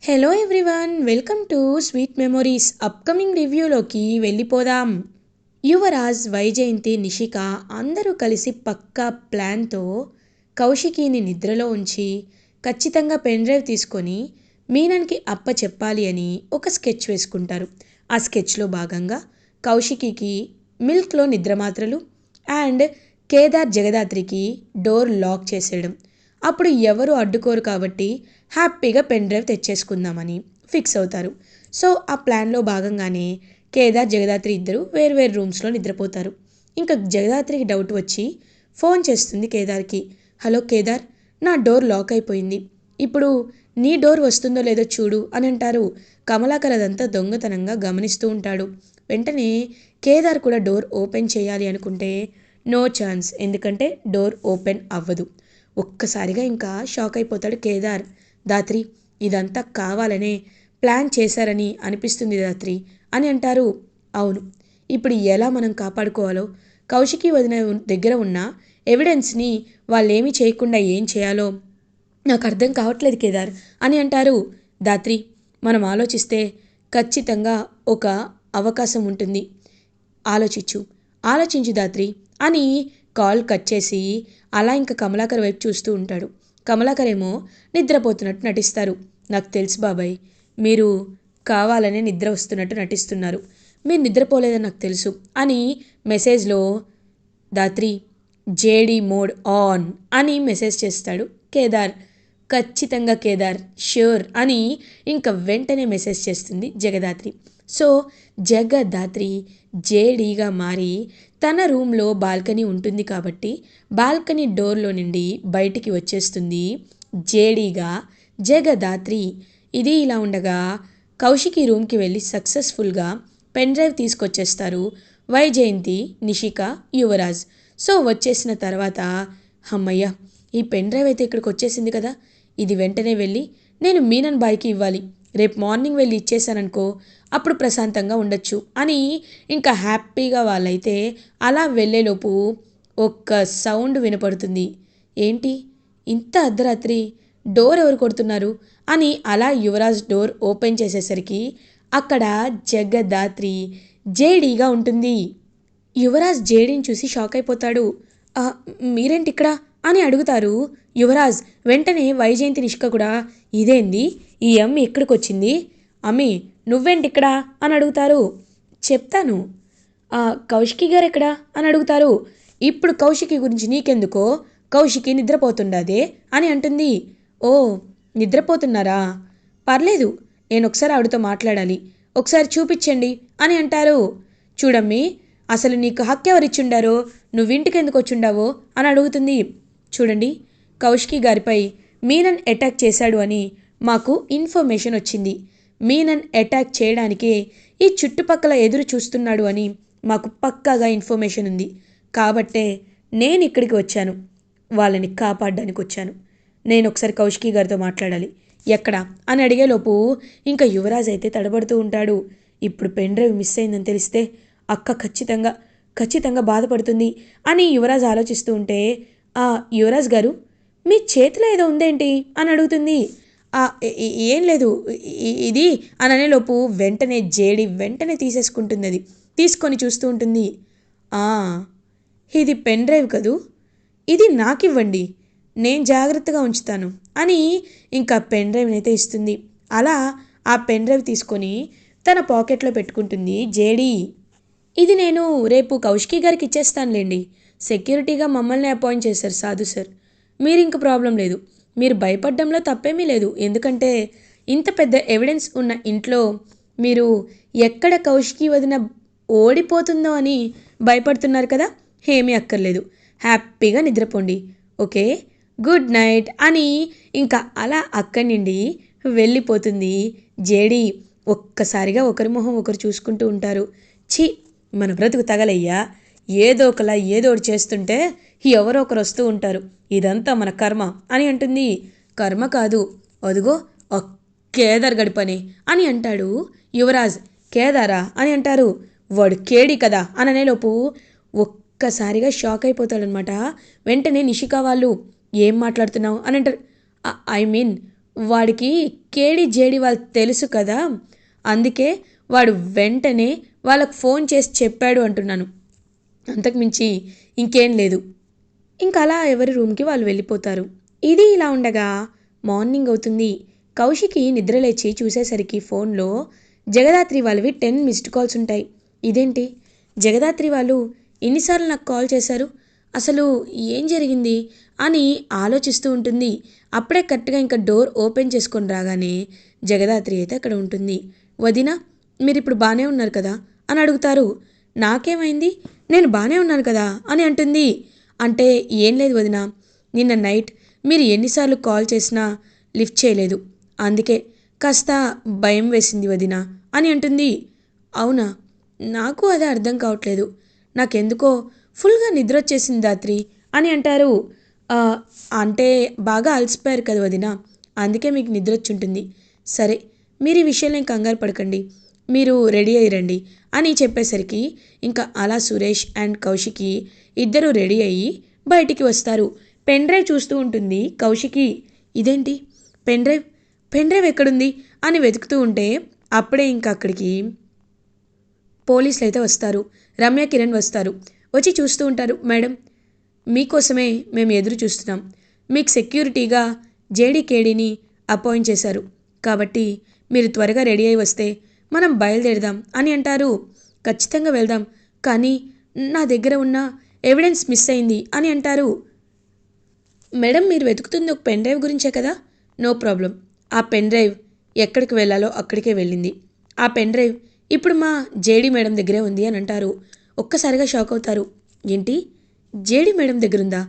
Hello everyone, welcome to sweet memories. Upcoming రివ్యూలోకి వెళ్ళిపోదాం. యువరాజ్, వైజయంతి, నిషిక అందరూ కలిసి పక్కా ప్లాన్తో కౌశికిని నిద్రలో ఉంచి ఖచ్చితంగా పెన్ డ్రైవ్ తీసుకొని మీనన్కి అప్ప చెప్పాలి అని ఒక స్కెచ్ వేసుకుంటారు. ఆ స్కెచ్లో భాగంగా కౌశికికి మిల్క్లో నిద్రమాత్రలు అండ్ కేదార్ జగదాత్రికి డోర్ లాక్ చేసేయడం. అప్పుడు ఎవరు అడ్డుకోరు కాబట్టి హ్యాపీగా పెన్ డ్రైవ్ తెచ్చేసుకుందామని ఫిక్స్ అవుతారు. సో ఆ ప్లాన్లో భాగంగానే కేదార్ జగదాత్రి ఇద్దరు వేర్వేరు రూమ్స్లో నిద్రపోతారు. ఇంకా జగదాత్రికి డౌట్ వచ్చి ఫోన్ చేస్తుంది కేదార్కి. హలో కేదార్, నా డోర్ లాక్ అయిపోయింది, ఇప్పుడు నీ డోర్ వస్తుందో లేదో చూడు అని అంటారు. కమలాకర్ అదంతా దొంగతనంగా గమనిస్తూ ఉంటాడు. వెంటనే కేదార్ కూడా డోర్ ఓపెన్ చేయాలి అనుకుంటే నో ఛాన్స్, ఎందుకంటే డోర్ ఓపెన్ అవ్వదు. ఒక్కసారిగా ఇంకా షాక్ అయిపోతాడు కేదార్. దాత్రి, ఇదంతా కావాలనే ప్లాన్ చేశారని అనిపిస్తుంది దాత్రి అని అంటారు. అవును, ఇప్పుడు ఎలా మనం కాపాడుకోవాలో, కౌశికి వదిన దగ్గర ఉన్న ఎవిడెన్స్ని వాళ్ళేమీ చేయకుండా ఏం చేయాలో నాకు అర్థం కావట్లేదు కేదార్ అని అంటారు. దాత్రి, మనం ఆలోచిస్తే ఖచ్చితంగా ఒక అవకాశం ఉంటుంది, ఆలోచించు, ఆలోచించు దాత్రి అని కాల్ కట్ చేసి అలా ఇంకా కమలాకర్ వైపు చూస్తూ ఉంటాడు. కమలాకర్ ఏమో నిద్రపోతున్నట్టు నటిస్తారు. నాకు తెలుసు బాబాయ్, మీరు కావాలనే నిద్ర వస్తున్నట్టు నటిస్తున్నారు, మీరు నిద్రపోలేదని నాకు తెలుసు అని మెసేజ్లో దాత్రి జేడీ మోడ్ ఆన్ అని మెసేజ్ చేస్తాడు కేదార్. ఖచ్చితంగా కేదార్, ష్యూర్ అని ఇంకా వెంటనే మెసేజ్ చేస్తుంది జగదాత్రి. సో జగదాత్రి జేడీగా మారి తన రూమ్లో బాల్కనీ ఉంటుంది కాబట్టి బాల్కనీ డోర్లో నుండి బయటికి వచ్చేస్తుంది జేడీగా జగదాత్రి. ఇది ఇలా ఉండగా కౌశికి రూమ్కి వెళ్ళి సక్సెస్ఫుల్గా పెన్ డ్రైవ్ తీసుకొచ్చేస్తారు వైజయంతి, నిషిక, యువరాజ్. సో వచ్చేసిన తర్వాత అమ్మయ్య, ఈ పెన్ డ్రైవ్ అయితే ఇక్కడికి వచ్చేసింది కదా, ఇది వెంటనే వెళ్ళి నేను మీనన్ బాయ్కి ఇవ్వాలి, రేపు మార్నింగ్ వెళ్ళి ఇచ్చేసాననుకో అప్పుడు ప్రశాంతంగా ఉండొచ్చు అని ఇంకా హ్యాపీగా వాళ్ళైతే అలా వెళ్ళేలోపు ఒక్క సౌండ్ వినపడుతుంది. ఏంటి ఇంత అర్ధరాత్రి, డోర్ ఎవరు కొడుతున్నారు అని అలా యువరాజ్ డోర్ ఓపెన్ చేసేసరికి అక్కడ జగదాత్రి జేడీగా ఉంటుంది. యువరాజ్ జేడీని చూసి షాక్ అయిపోతాడు. మీరేంటి ఇక్కడ అని అడుగుతారు యువరాజ్. వెంటనే వైజయంతి, నిష్క కూడా ఇదేంది, ఈ అమ్మి ఎక్కడికి వచ్చింది, అమ్మి నువ్వేంటి ఇక్కడ అని అడుగుతారు. చెప్తాను, కౌశికి గారు ఎక్కడా అని అడుగుతారు. ఇప్పుడు కౌశికి గురించి నీకెందుకో, కౌశికి నిద్రపోతుండదే అని అంటుంది. ఓ, నిద్రపోతున్నారా, పర్లేదు, నేను ఒకసారి ఆవిడతో మాట్లాడాలి, ఒకసారి చూపించండి అని అంటారు. చూడమ్మి, అసలు నీకు హక్కు ఎవరిచ్చుండారో, నువ్వింటికి ఎందుకు వచ్చుండావో అని అడుగుతుంది. చూడండి, కౌశికి గారిపై మీనన్ అటాక్ చేశాడు అని మాకు ఇన్ఫర్మేషన్ వచ్చింది, మీనన్ అటాక్ చేయడానికే ఈ చుట్టుపక్కల ఎదురు చూస్తున్నాడు అని మాకు పక్కాగా ఇన్ఫర్మేషన్ ఉంది, కాబట్టే నేను ఇక్కడికి వచ్చాను, వాళ్ళని కాపాడడానికి వచ్చాను, నేను ఒకసారి కౌశికి గారితో మాట్లాడాలి, ఎక్కడా అని అడిగేలోపు ఇంకా యువరాజ్ అయితే తడబడుతూ ఉంటాడు. ఇప్పుడు పెన్ డ్రైవ్ మిస్ అయిందని తెలిస్తే అక్క ఖచ్చితంగా ఖచ్చితంగా బాధపడుతుంది అని యువరాజ్ ఆలోచిస్తూ ఉంటే, యువరాజ్ గారు మీ చేతిలో ఏదో ఉందేంటి అని అడుగుతుంది. ఏం లేదు ఇది అని అనేలోపు వెంటనే జేడి వెంటనే తీసేసుకుంటుంది, అది తీసుకొని చూస్తూ ఉంటుంది. ఇది పెన్ డ్రైవ్ కదూ, ఇది నాకు ఇవ్వండి, నేను జాగ్రత్తగా ఉంచుతాను అని ఇంకా పెన్ డ్రైవ్ని అయితే ఇస్తుంది. అలా ఆ పెన్ డ్రైవ్ తీసుకొని తన పాకెట్లో పెట్టుకుంటుంది జేడీ. ఇది నేను రేపు కౌశికి గారికి ఇచ్చేస్తానులేండి, సెక్యూరిటీగా మమ్మల్ని అపాయింట్ చేశారు సాధు సార్, మీరు ఇంక ప్రాబ్లం లేదు, మీరు భయపడ్డంలో తప్పేమీ లేదు, ఎందుకంటే ఇంత పెద్ద ఎవిడెన్స్ ఉన్న ఇంట్లో మీరు ఎక్కడ కౌశికి వదిన ఓడిపోతుందో అని భయపడుతున్నారు కదా, ఏమీ అక్కర్లేదు, హ్యాపీగా నిద్రపోండి, ఓకే, గుడ్ నైట్ అని ఇంకా అలా అక్కడి నుండి వెళ్ళిపోతుంది జేడీ. ఒక్కసారిగా ఒకరి మొహం ఒకరు చూసుకుంటూ ఉంటారు. ఛీ, మన బ్రతుకు తగలయ్యా, ఏదో ఒకలా ఏదో ఒకటి చేస్తుంటే ఎవరో ఒకరు వస్తూ ఉంటారు, ఇదంతా మన కర్మ అని అంటుంది. కర్మ కాదు, అదుగో కేదార్ గడిపని అని అంటాడు యువరాజ్. కేదారా అని అంటారు. వాడు కేడి కదా అని అనేలోపు ఒక్కసారిగా షాక్ అయిపోతాడనమాట. వెంటనే నిషిక వాళ్ళు ఏం మాట్లాడుతున్నావు అని అంటారు. ఐ మీన్ వాడికి కేడి జేడి వాళ్ళు తెలుసు కదా, అందుకే వాడు వెంటనే వాళ్ళకు ఫోన్ చేసి చెప్పాడు అంటున్నాను. అంతకుమించి ఇంకేం లేదు. ఇంక అలా ఎవరి రూమ్కి వాళ్ళు వెళ్ళిపోతారు. ఇది ఇలా ఉండగా మార్నింగ్ అవుతుంది. కౌశికి నిద్రలేచి చూసేసరికి ఫోన్లో జగదాత్రి వాళ్ళవి 10 మిస్డ్ కాల్స్ ఉంటాయి. ఇదేంటి, జగదాత్రి వాళ్ళు ఎన్నిసార్లు నాకు కాల్ చేశారు, అసలు ఏం జరిగింది అని ఆలోచిస్తూ ఉంటుంది. అప్పుడే కరెక్ట్గా ఇంకా డోర్ ఓపెన్ చేసుకొని రాగానే జగదాత్రి అయితే అక్కడ ఉంటుంది. వదిన, మీరు ఇప్పుడు బాగానే ఉన్నారు కదా అని అడుగుతారు. నాకేమైంది, నేను బాగానే ఉన్నాను కదా అని అంటుంది. అంటే ఏం లేదు వదిన, నిన్న నైట్ మీరు ఎన్నిసార్లు కాల్ చేసినా లిఫ్ట్ చేయలేదు, అందుకే కాస్త భయం వేసింది వదిన అని అంటుంది. అవునా, నాకు అదే అర్థం కావట్లేదు, నాకెందుకో ఫుల్గా నిద్ర వచ్చేసింది దాత్రి అని అంటారు. "ఆ, అంటే బాగా అలసిపోయారు కదా వదిన, అందుకే మీకు నిద్ర వచ్చి ఉంటుంది. సరే, మీరు ఈ విషయంలో ఏం కంగారు పడకండి, మీరు రెడీ అయ్యిరండి అని చెప్పేసరికి ఇంకా అలా సురేష్ అండ్ కౌశికి ఇద్దరు రెడీ అయ్యి బయటికి వస్తారు. పెన్ డ్రైవ్ చూస్తూ ఉంటుంది కౌశికి. ఇదేంటి, పెన్ డ్రైవ్ పెన్ డ్రైవ్ ఎక్కడుంది అని వెతుకుతూ ఉంటే అప్పుడే ఇంకా అక్కడికి పోలీసులు అయితే వస్తారు. రమ్య, కిరణ్ వస్తారు. వచ్చి చూస్తూ ఉంటారు. మేడం, మీకోసమే మేము ఎదురు చూస్తున్నాం, మీకు సెక్యూరిటీగా జేడీకేడీని అపాయింట్ చేశారు, కాబట్టి మీరు త్వరగా రెడీ అయి వస్తే మనం బయలుదేరదాం అని అంటారు. ఖచ్చితంగా వెళ్దాం, కానీ నా దగ్గర ఉన్న ఎవిడెన్స్ మిస్ అయింది అని అంటారు. మేడం, మీరు వెతుకుతుంది ఒక పెన్ డ్రైవ్ గురించే కదా, నో ప్రాబ్లం. ఆ పెన్ డ్రైవ్ ఎక్కడికి వెళ్ళాలో అక్కడికే వెళ్ళింది. ఆ పెన్ డ్రైవ్ ఇప్పుడు మా జేడీ మేడం దగ్గరే ఉంది అని అంటారు. ఒక్కసారిగా షాక్ అవుతారు. ఏంటి, జేడీ మేడం దగ్గరుందా,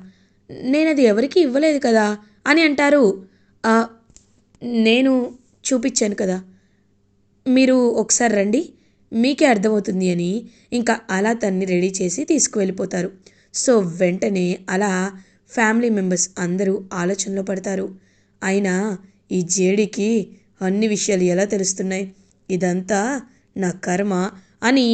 నేనది ఎవరికీ ఇవ్వలేదు కదా అని అంటారు. "ఆ, నేను చూపించాను కదా, మీరు ఒకసారి రండి, మీకే అర్థమవుతుంది" అని ఇంకా అలా తన్ని రెడీ చేసి తీసుకువెళ్ళిపోతారు. సో వెంటనే అలా ఫ్యామిలీ మెంబర్స్ అందరూ ఆలోచనలో పడతారు. అయినా ఈ జేడీకి అన్ని విషయాలు ఎలా తెలుస్తున్నాయి, ఇదంతా నా కర్మ అని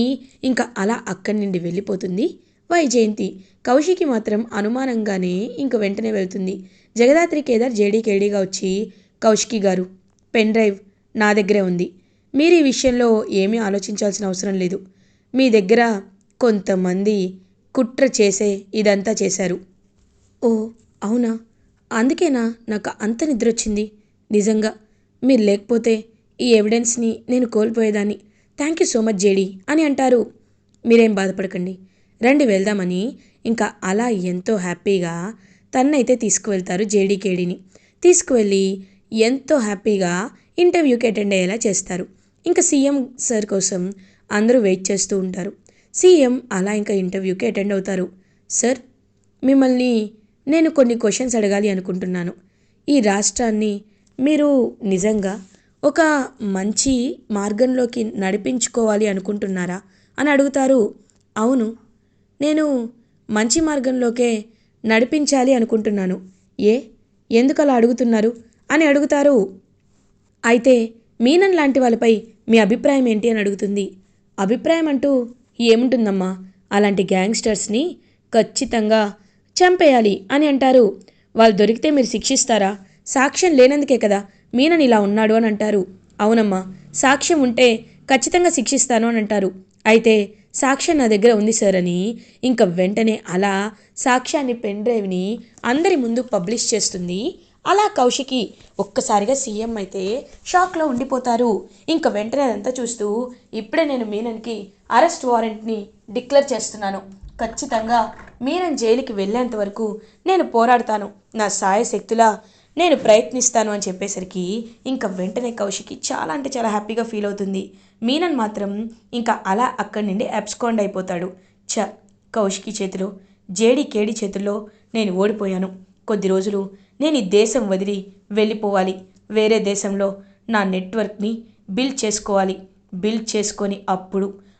ఇంకా అలా అక్కడి నుండి వెళ్ళిపోతుంది వైజయంతి. కౌశికి మాత్రం అనుమానంగానే ఇంక వెంటనే వెళ్తుంది. జగదాత్రి కేదార్ జేడీకేడీగా వచ్చి, కౌశికి గారు, పెన్ డ్రైవ్ నా దగ్గరే ఉంది, మీరు ఈ విషయంలో ఏమీ ఆలోచించాల్సిన అవసరం లేదు, మీ దగ్గర కొంతమంది కుట్ర చేసే ఇదంతా చేశారు. ఓ, అవునా, అందుకేనా నాకు అంత నిద్ర వచ్చింది, నిజంగా మీరు లేకపోతే ఈ ఎవిడెన్స్ని నేను కోల్పోయేదాన్ని, thank you so much JD అని అంటారు. మీరేం బాధపడకండి, రండి వెళ్దామని ఇంకా అలా ఎంతో హ్యాపీగా తన్నైతే తీసుకువెళ్తారు. జేడీకేడీని తీసుకువెళ్ళి ఎంతో హ్యాపీగా ఇంటర్వ్యూకి అటెండ్ అయ్యేలా చేస్తారు. ఇంకా సీఎం సార్ కోసం అందరూ వెయిట్ చేస్తూ ఉంటారు. సీఎం అలా ఇంకా ఇంటర్వ్యూకి అటెండ్ అవుతారు. సార్, మిమ్మల్ని నేను కొన్ని క్వశ్చన్స్ అడగాలి అనుకుంటున్నాను. ఈ రాష్ట్రాన్ని మీరు నిజంగా ఒక మంచి మార్గంలోకి నడిపించుకోవాలి అనుకుంటున్నారా అని అడుగుతారు. అవును, నేను మంచి మార్గంలోకే నడిపించాలి అనుకుంటున్నాను. ఏ, ఎందుకు అలా అడుగుతున్నారు అని అడుగుతారు. అయితే మీనన్ లాంటి వాళ్ళపై మీ అభిప్రాయం ఏంటి అని అడుగుతుంది. అభిప్రాయం అంటూ ఏముంటుందమ్మా, అలాంటి గ్యాంగ్స్టర్స్ని ఖచ్చితంగా చంపేయాలి అని అంటారు. వాళ్ళు దొరికితే మీరు శిక్షిస్తారా, సాక్ష్యం లేనందుకే కదా మీనన్ ఇలా ఉన్నాడు అని అంటారు. అవునమ్మా, సాక్ష్యం ఉంటే ఖచ్చితంగా శిక్షిస్తాను అని అంటారు. అయితే సాక్ష్యం నా దగ్గర ఉంది సార్ అని ఇంకా వెంటనే అలా సాక్ష్యాన్ని, పెన్ డ్రైవ్ని అందరి ముందు పబ్లిష్ చేస్తుంది. అలా కౌశికి ఒక్కసారిగా సీఎం అయితే షాక్లో ఉండిపోతారు. ఇంకా వెంటనే అదంతా చూస్తూ, ఇప్పుడే నేను మీనన్కి అరెస్ట్ వారెంట్ని డిక్లేర్ చేస్తున్నాను, ఖచ్చితంగా మీనన్ జైలుకి వెళ్ళేంత వరకు నేను పోరాడతాను, నా సాయశక్తులా నేను ప్రయత్నిస్తాను అని చెప్పేసరికి ఇంకా వెంటనే కౌశికి చాలా అంటే చాలా హ్యాపీగా ఫీల్ అవుతుంది. మీనన్ మాత్రం ఇంకా అలా అక్కడి నుండి అబ్స్కాండ్ అయిపోతాడు. కౌశికి చేతిలో, జేడీకేడీ చేతుల్లో నేను ఓడిపోయాను. కొద్ది రోజులు నేను ఈ దేశం వదిలి వెళ్ళిపోవాలి, వేరే దేశంలో నా నెట్వర్క్ని బిల్డ్ చేసుకోవాలి, బిల్డ్ చేసుకొని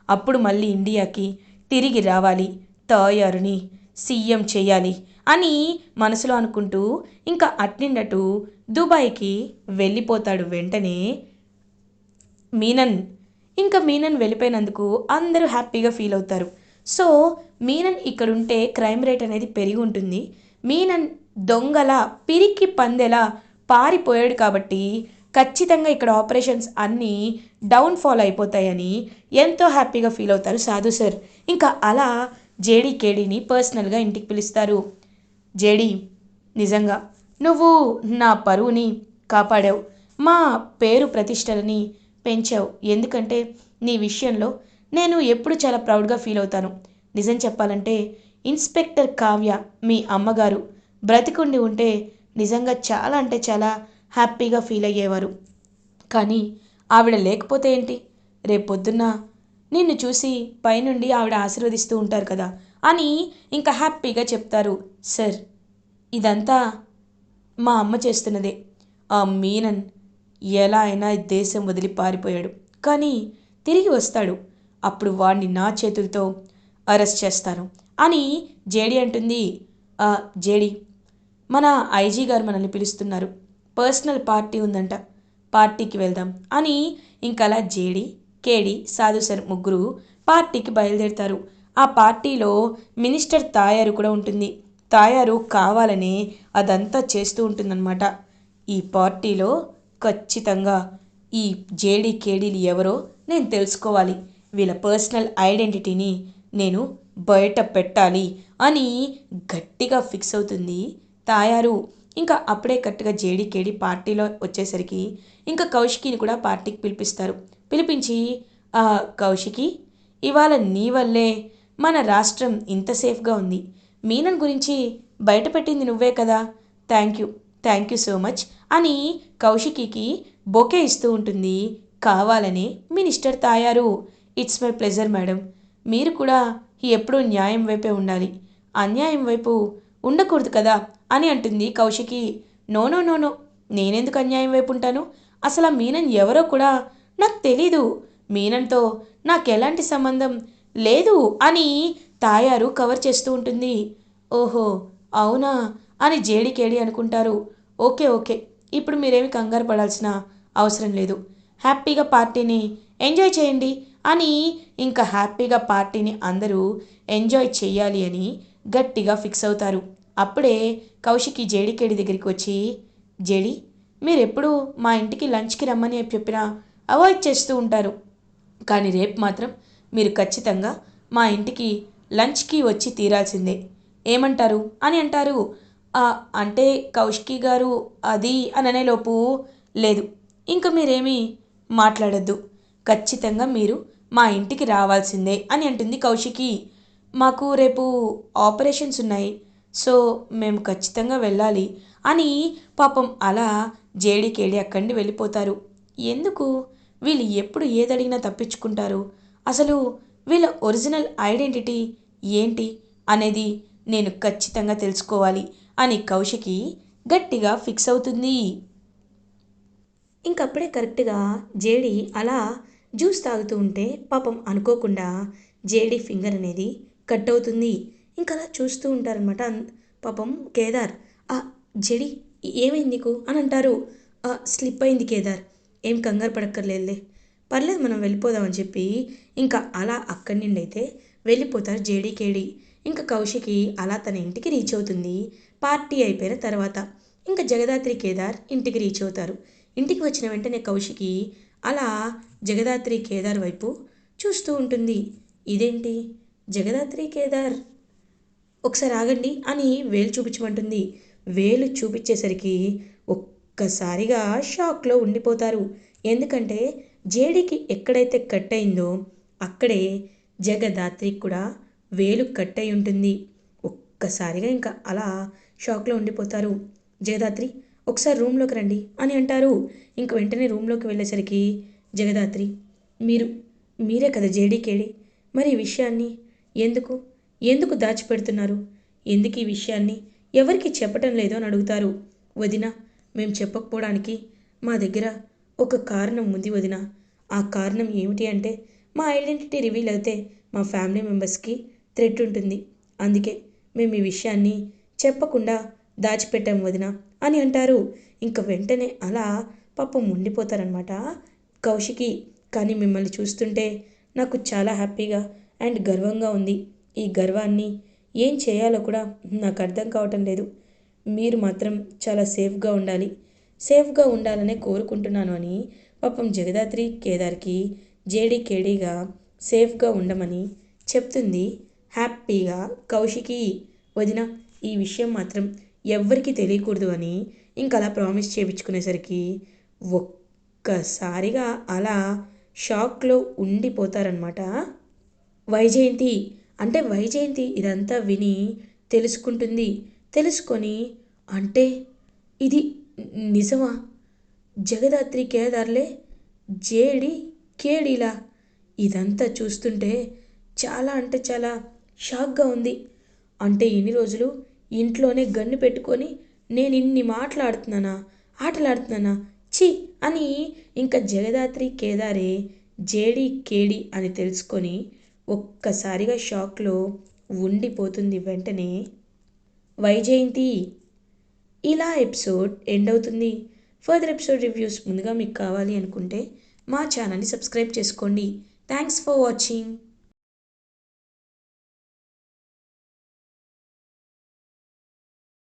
అప్పుడు మళ్ళీ ఇండియాకి తిరిగి రావాలి, తయారుని సీఎం చేయాలి అని మనసులో అనుకుంటూ ఇంకా అట్నిండటు దుబాయ్కి వెళ్ళిపోతాడు. వెంటనే మీనన్ మీనన్ వెళ్ళిపోయినందుకు అందరూ హ్యాపీగా ఫీల్ అవుతారు. సో మీనన్ ఇక్కడుంటే క్రైమ్ రేట్ అనేది పెరిగి ఉంటుంది. మీనన్ దొంగల పిరికి పందెలా పారిపోయాడు కాబట్టి ఖచ్చితంగా ఇక్కడ ఆపరేషన్స్ అన్నీ డౌన్ఫాల్ అయిపోతాయని ఎంతో హ్యాపీగా ఫీల్ అవుతారు సాధు సార్. ఇంకా అలా జేడీ కేడీని పర్సనల్గా ఇంటికి పిలుస్తారు. జేడీ, నిజంగా నువ్వు నా పరువుని కాపాడావు, మా పేరు ప్రతిష్టలని పెంచావు. ఎందుకంటే నీ విషయంలో నేను ఎప్పుడు చాలా ప్రౌడ్గా ఫీల్ అవుతాను. నిజం చెప్పాలంటే ఇన్స్పెక్టర్ కావ్య మీ అమ్మగారు బ్రతికుండి ఉంటే నిజంగా చాలా అంటే చాలా హ్యాపీగా ఫీల్ అయ్యేవారు. కానీ ఆవిడ లేకపోతే ఏంటి, రేపొద్దున్న నిన్ను చూసి పైనుండి ఆవిడ ఆశీర్వదిస్తూ ఉంటారు కదా అని ఇంకా హ్యాపీగా చెప్తారు. సార్, ఇదంతా మా అమ్మ చేస్తున్నదే. ఆ మీనన్ ఎలా అయినా ఈ దేశం వదిలి పారిపోయాడు, కానీ తిరిగి వస్తాడు. అప్పుడు వాడిని నా చేతులతో అరెస్ట్ చేస్తాను అని జేడి అంటుంది. జేడి, మన ఐజీ గారు మనల్ని పిలుస్తున్నారు, పర్సనల్ పార్టీ ఉందంట, పార్టీకి వెళ్దాం అని ఇంకలా జేడి, కేడి, సాధు సార్ ముగ్గురు పార్టీకి బయలుదేరుతారు. ఆ పార్టీలో మినిస్టర్ తాయారు కూడా ఉంటుంది. తాయారు కావాలనే అదంతా చేస్తూ ఉంటుందన్నమాట. ఈ పార్టీలో ఖచ్చితంగా ఈ జేడీ కేడీలు ఎవరో నేను తెలుసుకోవాలి, వీళ్ళ పర్సనల్ ఐడెంటిటీని నేను బయట పెట్టాలి అని గట్టిగా ఫిక్స్ అవుతుంది తాయారు. ఇంకా అప్పుడే కరెక్ట్గా జేడీ కేడీ పార్టీలో వచ్చేసరికి ఇంకా కౌశికిని కూడా పార్టీకి పిలిపిస్తారు. పిలిపించి, కౌశికి, ఇవాళ నీ వల్లే మన రాష్ట్రం ఇంత సేఫ్గా ఉంది. మీనన్ గురించి బయటపెట్టింది నువ్వే కదా, thank you, thank you so much అని కౌశికికి బొకే ఇస్తూ ఉంటుంది కావాలని మినిస్టర్ తాయారు. ఇట్స్ మై ప్లెజర్ మేడం, మీరు కూడా ఎప్పుడూ న్యాయం వైపే ఉండాలి, అన్యాయం వైపు ఉండకూడదు కదా అని అంటుంది Kaushiki. No no no no, నేనెందుకు అన్యాయం వైపు ఉంటాను, అసలు ఆ మీనన్ ఎవరో కూడా నాకు తెలీదు, మీనన్తో నాకు ఎలాంటి సంబంధం లేదు అని తాయారు కవర్ చేస్తూ ఉంటుంది. ఓహో అవునా అని జేడికేడి అనుకుంటారు. ఓకే ఓకే, ఇప్పుడు మీరేమి కంగారు పడాల్సిన అవసరం లేదు, హ్యాపీగా పార్టీని ఎంజాయ్ చేయండి అని ఇంకా హ్యాపీగా పార్టీని అందరూ ఎంజాయ్ చేయాలి అని గట్టిగా ఫిక్స్ అవుతారు. అప్పుడే కౌశికి జేడికేడి దగ్గరికి వచ్చి, జేడి, మీరెప్పుడు మా ఇంటికి లంచ్కి రమ్మని చెప్పినా అవాయిడ్ చేస్తూ ఉంటారు, కానీ రేపు మాత్రం మీరు ఖచ్చితంగా మా ఇంటికి లంచ్కి వచ్చి తీరాల్సిందే, ఏమంటారు అని అంటారు. అంటే కౌశికి గారు అది అని అనేలోపు, లేదు, ఇంకా మీరేమీ మాట్లాడద్దు, ఖచ్చితంగా మీరు మా ఇంటికి రావాల్సిందే అని అంటుంది కౌశికి. మాకు రేపు ఆపరేషన్స్ ఉన్నాయి, సో మేము ఖచ్చితంగా వెళ్ళాలి అని పాపం అలా జేడీకేడి అక్కడి నుండి వెళ్ళిపోతారు. ఎందుకు వీళ్ళు ఎప్పుడు ఏదడిగినా తప్పించుకుంటారు, అసలు వీళ్ళ ఒరిజినల్ ఐడెంటిటీ ఏంటి అనేది నేను ఖచ్చితంగా తెలుసుకోవాలి అని కౌశికి గట్టిగా ఫిక్స్ అవుతుంది. ఇంకప్పుడే కరెక్ట్గా జేడి అలా జ్యూస్ తాగుతూ ఉంటే పాపం అనుకోకుండా జేడి ఫింగర్ అనేది కట్ అవుతుంది. ఇంకలా చూస్తూ ఉంటారనమాట పాపం కేదార్. జేడి, ఏమైంది నీకు అని అంటారు. స్లిప్ అయింది కేదార్, ఏం కంగారు పడక్కర్లేదులే, పర్లేదు మనం వెళ్ళిపోదామని చెప్పి ఇంకా అలా అక్కడి నుండి అయితే వెళ్ళిపోతారు జేడీకేడి. ఇంకా కౌశికి అలా తన ఇంటికి రీచ్ అవుతుంది. పార్టీ అయిపోయిన తర్వాత ఇంకా జగదాత్రి కేదార్ ఇంటికి రీచ్ అవుతారు. ఇంటికి వచ్చిన వెంటనే కౌశికి అలా జగదాత్రి కేదార్ వైపు చూస్తూ ఉంటుంది. ఇదేంటి, జగదాత్రి కేదార్ ఒకసారి ఆగండి అని వేలు చూపించమంటుంది. వేలు చూపించేసరికి ఒక్కసారిగా షాక్లో ఉండిపోతారు. ఎందుకంటే జేడీకి ఎక్కడైతే కట్ అయిందో అక్కడే జగదాత్రికి కూడా వేలు కట్ అయి ఉంటుంది. ఒక్కసారిగా ఇంకా అలా షాక్లో ఉండిపోతారు. జగదాత్రి, ఒకసారి రూమ్లోకి రండి అని అంటారు. ఇంక వెంటనే రూమ్లోకి వెళ్ళేసరికి జగదాత్రి, మీరే కదా జేడీకేడి, మరి ఈ విషయాన్ని ఎందుకు ఎందుకు దాచిపెడుతున్నారు, ఎందుకు ఈ విషయాన్ని ఎవరికి చెప్పటం లేదు అని అడుగుతారు. వదిన, మేము చెప్పకపోవడానికి మా దగ్గర ఒక కారణం ఉంది వదిన. ఆ కారణం ఏమిటి అంటే మా ఐడెంటిటీ రివీల్ అయితే మా ఫ్యామిలీ మెంబర్స్కి థ్రెట్ ఉంటుంది, అందుకే మేము ఈ విషయాన్ని చెప్పకుండా దాచిపెట్టాం వదిన అని అంటారు. ఇంక వెంటనే అలా పాపం ఉండిపోతారనమాట కౌశికి. కానీ మిమ్మల్ని చూస్తుంటే నాకు చాలా హ్యాపీగా అండ్ గర్వంగా ఉంది. ఈ గర్వాన్ని ఏం చేయాలో కూడా నాకు అర్థం కావటం లేదు. మీరు మాత్రం చాలా సేఫ్గా ఉండాలి. సేఫ్గా ఉండాలనే కోరుకుంటున్నాను అని పాపం జగదాత్రి కేదార్కి జేడీ కేడీగా సేఫ్గా ఉండమని చెప్తుంది హ్యాపీగా కౌశికి. వదిన, ఈ విషయం మాత్రం ఎవ్వరికీ తెలియకూడదు అని ఇంకలా ప్రామిస్ చేయించుకునేసరికి ఒక్కసారిగా అలా షాక్లో ఉండిపోతారనమాట వైజయంతి. అంటే వైజయంతి ఇదంతా విని తెలుసుకుంటుంది. తెలుసుకొని అంటే ఇది నిజమా? జగదాత్రి కేదార్లే జేడి కేడీలా? ఇదంతా చూస్తుంటే చాలా అంటే చాలా షాక్గా ఉంది. అంటే ఇన్ని రోజులు ఇంట్లోనే గన్ను పెట్టుకొని నేను ఇన్ని మాట్లాడుతున్నానా, ఆటలాడుతున్నానా, ఛీ అని ఇంకా జగదాత్రి కేదారే జేడి కేడి అని తెలుసుకొని ఒక్కసారిగా షాక్లో ఉండిపోతుంది. వెంటనే వైజయంతి. ఇలా ఎపిసోడ్ ఎండ్ అవుతుంది. ఫర్దర్ ఎపిసోడ్ రివ్యూస్ ముందుగా మీకు కావాలి అనుకుంటే మా ఛానల్ని సబ్స్క్రైబ్ చేసుకోండి. Thanks for watching.